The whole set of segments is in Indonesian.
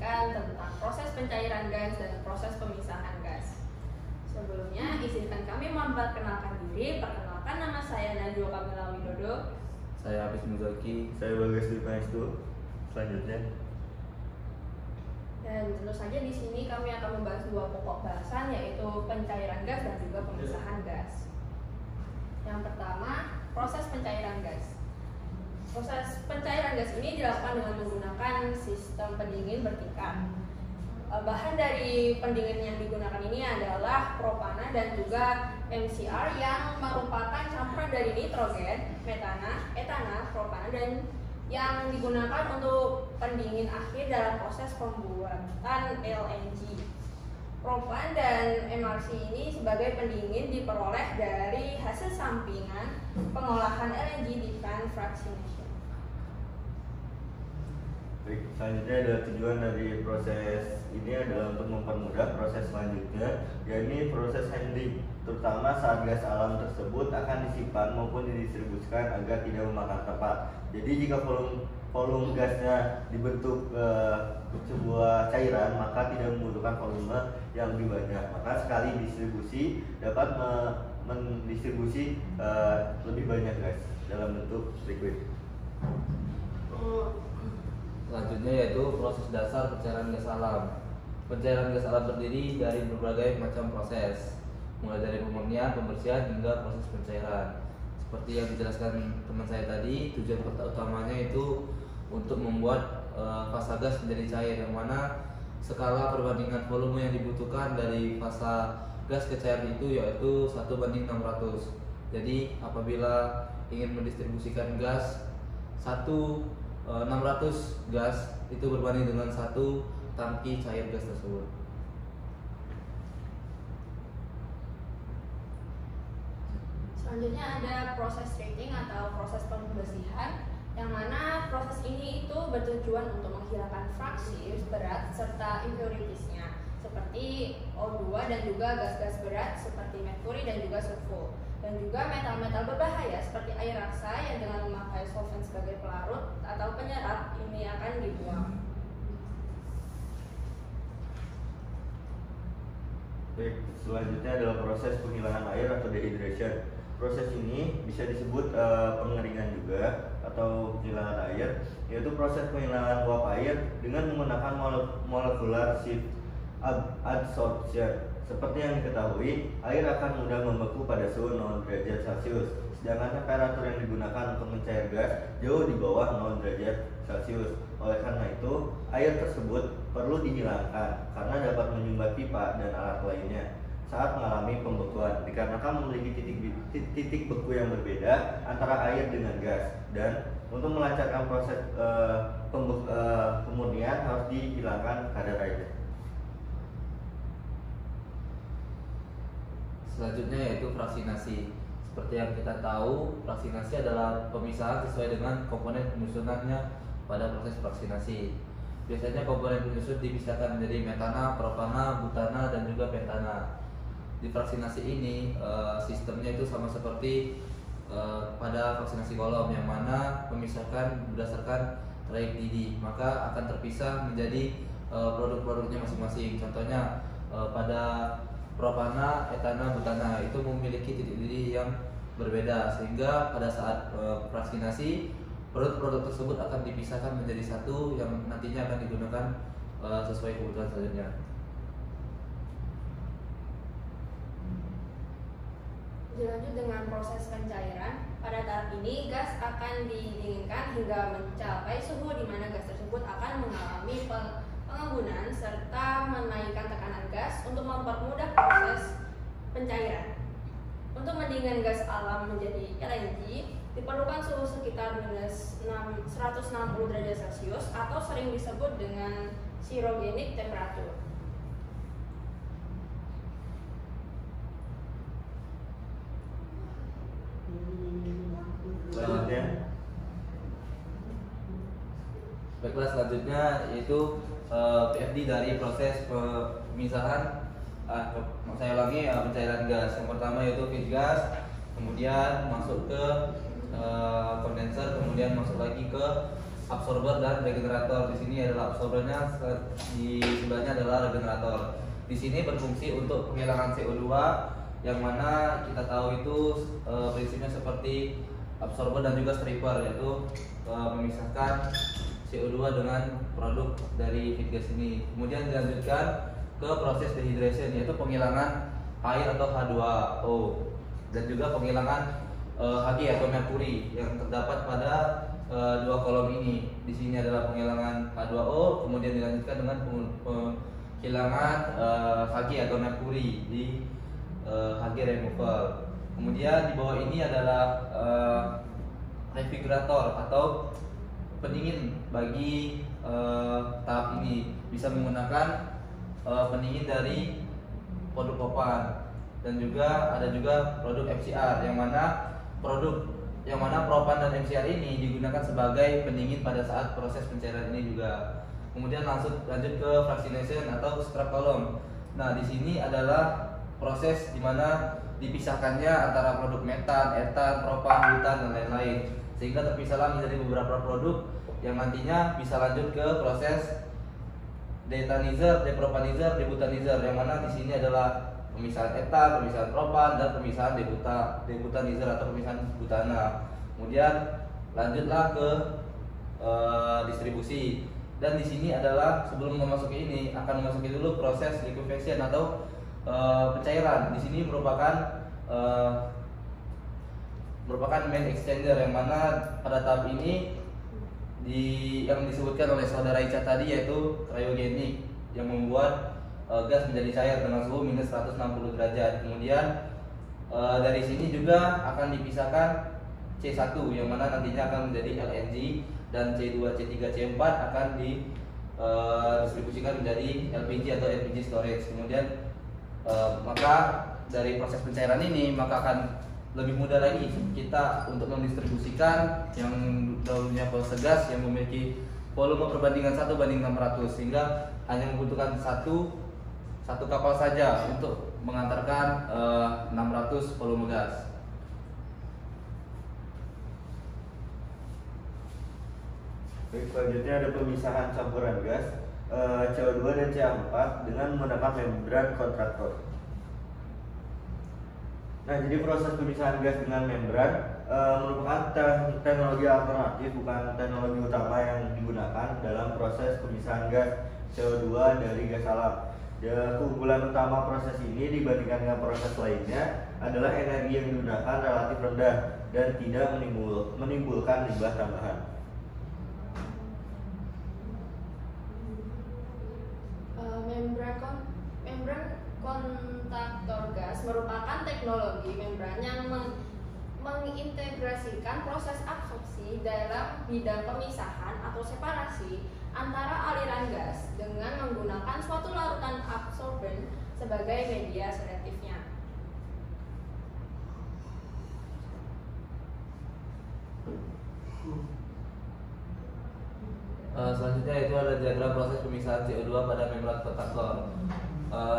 menjelaskan tentang proses pencairan gas dan proses pemisahan gas. Sebelumnya, izinkan kami memperkenalkan diri. Perkenalkan, nama saya Najwa Kamila Widodo. Saya Hafiz Muzaki. Saya Bagas Dipanestu. Selanjutnya. Dan tentu saja di sini kami akan membahas dua pokok bahasan, yaitu pencairan gas dan juga pemisahan gas. Yang pertama, proses pencairan gas. Proses pencairan gas ini dilakukan dengan menggunakan sistem pendingin bertingkat. Bahan dari pendingin yang digunakan ini adalah propana dan juga MCR yang merupakan campuran dari nitrogen, metana, etana, propana, dan yang digunakan untuk pendingin akhir dalam proses pembuatan LNG. Propan dan MRC ini sebagai pendingin diperoleh dari hasil sampingan pengolahan LNG di fan fractionation. Baik, selanjutnya adalah tujuan dari proses ini adalah untuk mempermudah proses selanjutnya, yakni proses handling, terutama saat gas alam tersebut akan disimpan maupun didistribusikan agar tidak memakan tempat. Jadi jika volume gasnya dibentuk sebuah cairan, maka tidak membutuhkan volume yang lebih banyak. Maka sekali distribusi dapat mendistribusi lebih banyak gas dalam bentuk liquid. Selanjutnya yaitu proses dasar pencairan gas alam. Pencairan gas alam terdiri dari berbagai macam proses, mulai dari pemurnian, pembersihan hingga proses pencairan. Seperti yang dijelaskan teman saya tadi, tujuan utamanya itu untuk membuat fasa gas menjadi cair, yang mana skala perbandingan volume yang dibutuhkan dari fasa gas ke cair itu yaitu 1:600. Jadi apabila ingin mendistribusikan gas 600 gas itu berbanding dengan 1 tangki cair gas tersebut. Selanjutnya ada proses treating atau proses pembersihan, yang mana proses ini itu bertujuan untuk menghilangkan fraksi berat serta impuritiesnya seperti O2 dan juga gas-gas berat seperti merkuri dan juga sulfur, dan juga metal-metal berbahaya seperti air raksa yang dengan memakai solvent sebagai pelarut atau penyerap ini akan dibuang. Baik, selanjutnya adalah proses penghilangan air atau dehydration. Proses ini bisa disebut pengeringan juga atau penghilangan air, yaitu proses penghilangan uap air dengan menggunakan molecular shift adsorption. Seperti yang diketahui, air akan mudah membeku pada suhu 0 derajat Celcius, sedangkan temperatur yang digunakan untuk mencair gas jauh di bawah 0 derajat Celcius. Oleh karena itu, air tersebut perlu dihilangkan karena dapat menyumbat pipa dan alat lainnya saat mengalami pembekuan, dikarenakan memiliki titik beku yang berbeda antara air dengan gas, dan untuk melancarkan proses pemurnian harus dihilangkan kadar air. Selanjutnya yaitu fraksinasi. Seperti yang kita tahu, fraksinasi adalah pemisahan sesuai dengan komponen penyusunannya pada proses fraksinasi. Biasanya komponen penyusun dipisahkan menjadi metana, propana, butana, dan juga pentana. Di fraksinasi ini sistemnya itu sama seperti pada fraksinasi kolom, yang mana memisahkan berdasarkan trayek Didi, maka akan terpisah menjadi produk-produknya masing-masing. Contohnya pada propana, etana, butana itu memiliki titik didih yang berbeda, sehingga pada saat fraksinasi produk-produk tersebut akan dipisahkan menjadi satu yang nantinya akan digunakan sesuai kebutuhan selanjutnya. Dilanjut dengan proses pencairan. Pada tahap ini gas akan didinginkan hingga mencapai suhu di mana gas tersebut akan mengalami pengembunan serta menaikkan tekanan gas untuk mempermudah proses pencairan. Untuk mendinginkan gas alam menjadi LNG diperlukan suhu sekitar minus 160 derajat Celcius atau sering disebut dengan cryogenic temperature. Selanjutnya, baiklah, selanjutnya yaitu PFD dari proses pemisahan. Saya ulangi, pencairan gas. Yang pertama yaitu feed gas, kemudian masuk ke kondenser, kemudian masuk lagi ke absorber dan regenerator. Di sini adalah absorbernya, di sebelahnya adalah regenerator. Di sini berfungsi untuk penghilangan CO2, yang mana kita tahu itu prinsipnya seperti absorber dan juga stripper, yaitu memisahkan CO2 dengan produk dari feed gas ini. Kemudian dilanjutkan ke proses dehydration, yaitu penghilangan air atau H2O, dan juga penghilangan Hg atau merkuri yang terdapat pada dua kolom ini. Di sini adalah penghilangan H2O, kemudian dilanjutkan dengan penghilangan Hg atau merkuri di Hg removal. Kemudian di bawah ini adalah refrigerator atau pendingin bagi tahap ini. Bisa menggunakan pendingin dari produk propan, dan juga ada juga produk MCR, yang mana propan dan MCR ini digunakan sebagai pendingin pada saat proses pencairan ini juga. Kemudian lanjut ke fractionation atau scrap column. Nah, di sini adalah proses di mana dipisahkannya antara produk metan, etan, propan, butan, dan lain-lain, sehingga terpisahlah menjadi beberapa produk yang nantinya bisa lanjut ke proses deethanizer, depropanizer, debutanizer, yang mana di sini adalah pemisahan etan, pemisahan propan, dan pemisahan debutanizer atau pemisahan butana. Kemudian lanjutlah ke distribusi. Dan di sini adalah sebelum memasuki ini akan memasuki dulu proses liquefaction atau pencairan. Di sini merupakan main exchanger, yang mana pada tahap ini yang disebutkan oleh saudara Ica tadi, yaitu cryogenik, yang membuat gas menjadi cair dengan suhu minus 160 derajat. Kemudian dari sini juga akan dipisahkan C1, yang mana nantinya akan menjadi LNG, dan C2, C3, C4 akan didistribusikan menjadi LPG atau LPG storage. Kemudian maka dari proses pencairan ini maka akan lebih mudah lagi kita untuk mendistribusikan yang dahulunya proses gas yang memiliki volume perbandingan 1:600, sehingga hanya membutuhkan satu kapal saja untuk mengantarkan 600 volume gas. Baik, selanjutnya ada pemisahan campuran gas CO2 dan CH4 dengan menggunakan membran kontraktor. Nah, jadi proses pemisahan gas dengan membran merupakan teknologi alternatif, bukan teknologi utama yang digunakan dalam proses pemisahan gas CO2 dari gas alam. Keunggulan utama proses ini dibandingkan dengan proses lainnya adalah energi yang digunakan relatif rendah dan tidak menimbulkan limbah tambahan. Membran kontaktor gas merupakan teknologi membran yang mengintegrasikan proses absorpsi dalam bidang pemisahan atau separasi antara aliran gas dengan menggunakan suatu larutan absorben sebagai media selektifnya. Selanjutnya itu ada diagram proses pemisahan CO2 pada membran kontaktor.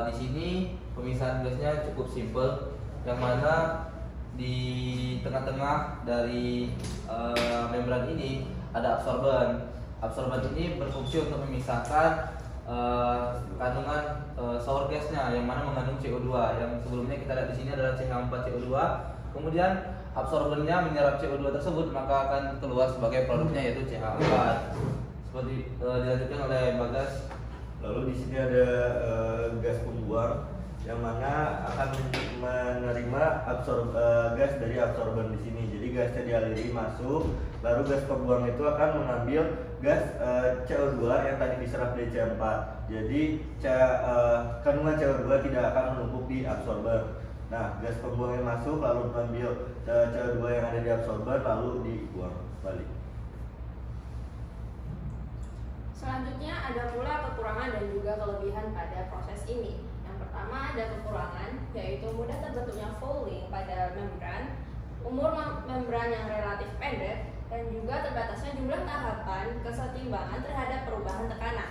Di sini pemisahan gasnya cukup simpel, yang mana di tengah-tengah dari membran ini ada absorben. Absorben ini berfungsi untuk memisahkan kandungan sour gasnya, yang mana mengandung CO2. Yang sebelumnya kita lihat di sini adalah CH4CO2. Kemudian absorbennya menyerap CO2 tersebut, maka akan keluar sebagai produknya, yaitu CH4. Seperti dilanjutkan oleh Bagas. Lalu di sini ada gas pembuang, yang mana akan menerima gas dari absorben di sini. Jadi gasnya dialiri masuk, lalu gas pembuang itu akan mengambil gas CO2 yang tadi diserap dari CH4. Jadi kandungan CO2 tidak akan menumpuk di absorber. Nah, gas pembuang yang masuk lalu mengambil CO2 yang ada di absorber lalu dibuang balik. Selanjutnya ada pula kekurangan dan juga kelebihan pada proses ini. Yang pertama ada kekurangan, yaitu mudah terbentuknya fouling pada membran, umur membran yang relatif pendek, dan juga terbatasnya jumlah tahapan kesetimbangan terhadap perubahan tekanan.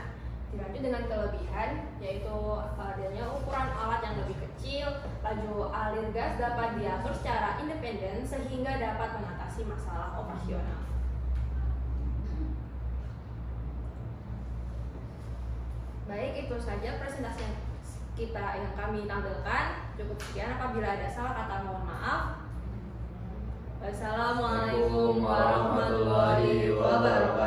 Dilanjut dengan kelebihan, yaitu adanya ukuran alat yang lebih kecil, laju alir gas dapat diatur secara independen. 'independen' sehingga dapat mengatasi masalah operasional. Baik, itu saja presentasi kita yang kami tampilkan. Cukup sekian, apabila ada salah kata mohon maaf. Wassalamualaikum warahmatullahi wabarakatuh.